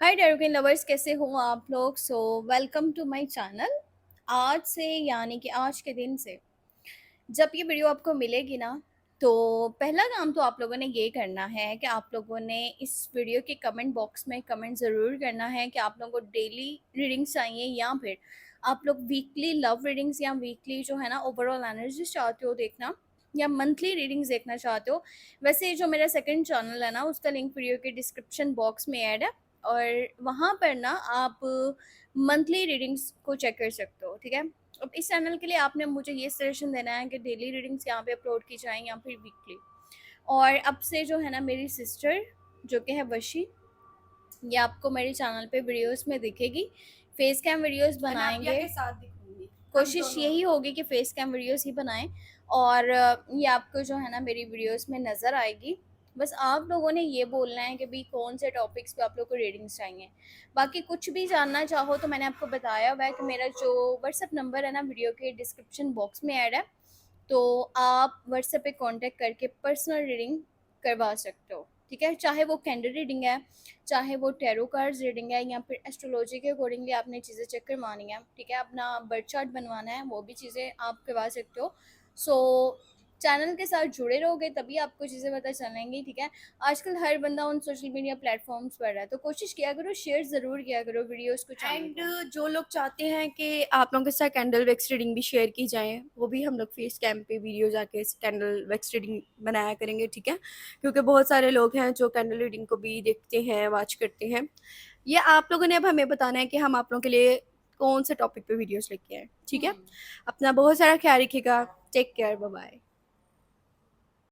हाय डेरुकिन lovers, कैसे हो आप लोग। Welcome to my channel. आज से यानी कि आज के दिन से जब ये वीडियो आपको मिलेगी ना, तो पहला काम तो आप लोगों ने ये करना है कि आप लोगों ने इस वीडियो के कमेंट बॉक्स में कमेंट ज़रूर करना है कि आप लोगों को डेली रीडिंग्स चाहिए या फिर आप लोग वीकली लव रीडिंग्स या वीकली जो है ना ओवरऑल एनर्जी चाहते हो देखना, या मंथली रीडिंग्स देखना चाहते हो। वैसे जो मेरा सेकंड चैनल है ना, उसका लिंक वीडियो के डिस्क्रिप्शन बॉक्स में ऐड है, और वहाँ पर ना आप मंथली रीडिंग्स को चेक कर सकते हो। ठीक है, अब इस चैनल के लिए आपने मुझे ये सजेशन देना है कि डेली रीडिंग्स यहाँ पे अपलोड की जाएँ या फिर वीकली। और अब से जो है ना मेरी सिस्टर जो कि है वशी, ये आपको मेरे चैनल पे वीडियोस में दिखेगी। फेस कैम वीडियोस अनाबिया बनाएंगे, के साथ दिखूंगी। हम कोशिश दोनों। यही होगी कि फेस कैम वीडियोस ही बनाएं। और ये आपको जो है ना मेरी वीडियोस में नज़र आएगी। बस आप लोगों ने ये बोलना है कि भाई कौन से टॉपिक्स पे आप लोग को रीडिंग्स चाहिए। बाकी कुछ भी जानना चाहो तो मैंने आपको बताया हुआ है कि मेरा जो व्हाट्सअप नंबर है ना वीडियो के डिस्क्रिप्शन बॉक्स में ऐड है, तो आप व्हाट्सएप पे कांटेक्ट करके पर्सनल रीडिंग करवा सकते हो। ठीक है, चाहे वो कैंडल रीडिंग है, चाहे वो टैरो कार्ड्स रीडिंग है, या फिर एस्ट्रोलॉजी के अकॉर्डिंगली आपने चीज़ें चेक करवानी है। ठीक है, अपना बर्थ चार्ट बनवाना है, वो भी चीज़ें आप करवा सकते हो। सो चैनल के साथ जुड़े रहोगे तभी आपको चीज़ें पता चलेंगी। ठीक है, आजकल हर बंदा उन सोशल मीडिया प्लेटफॉर्म्स पर है, तो कोशिश किया करो, शेयर ज़रूर किया करो वीडियोज़ को, चैनल एंड को। जो लोग चाहते हैं कि आप लोगों के साथ कैंडल वैक्स रीडिंग भी शेयर की जाए, वो भी हम लोग फेस कैम पे वीडियो जाके कैंडल वैक्स रीडिंग बनाया करेंगे। ठीक है, क्योंकि बहुत सारे लोग हैं जो कैंडल रीडिंग को भी देखते हैं, वॉच करते हैं। ये आप लोगों ने अब हमें बताना है कि हम आप लोगों के लिए कौन से टॉपिक पे वीडियोस लेके आए। ठीक है, अपना बहुत सारा ख्याल रखिएगा। Take care, bye bye.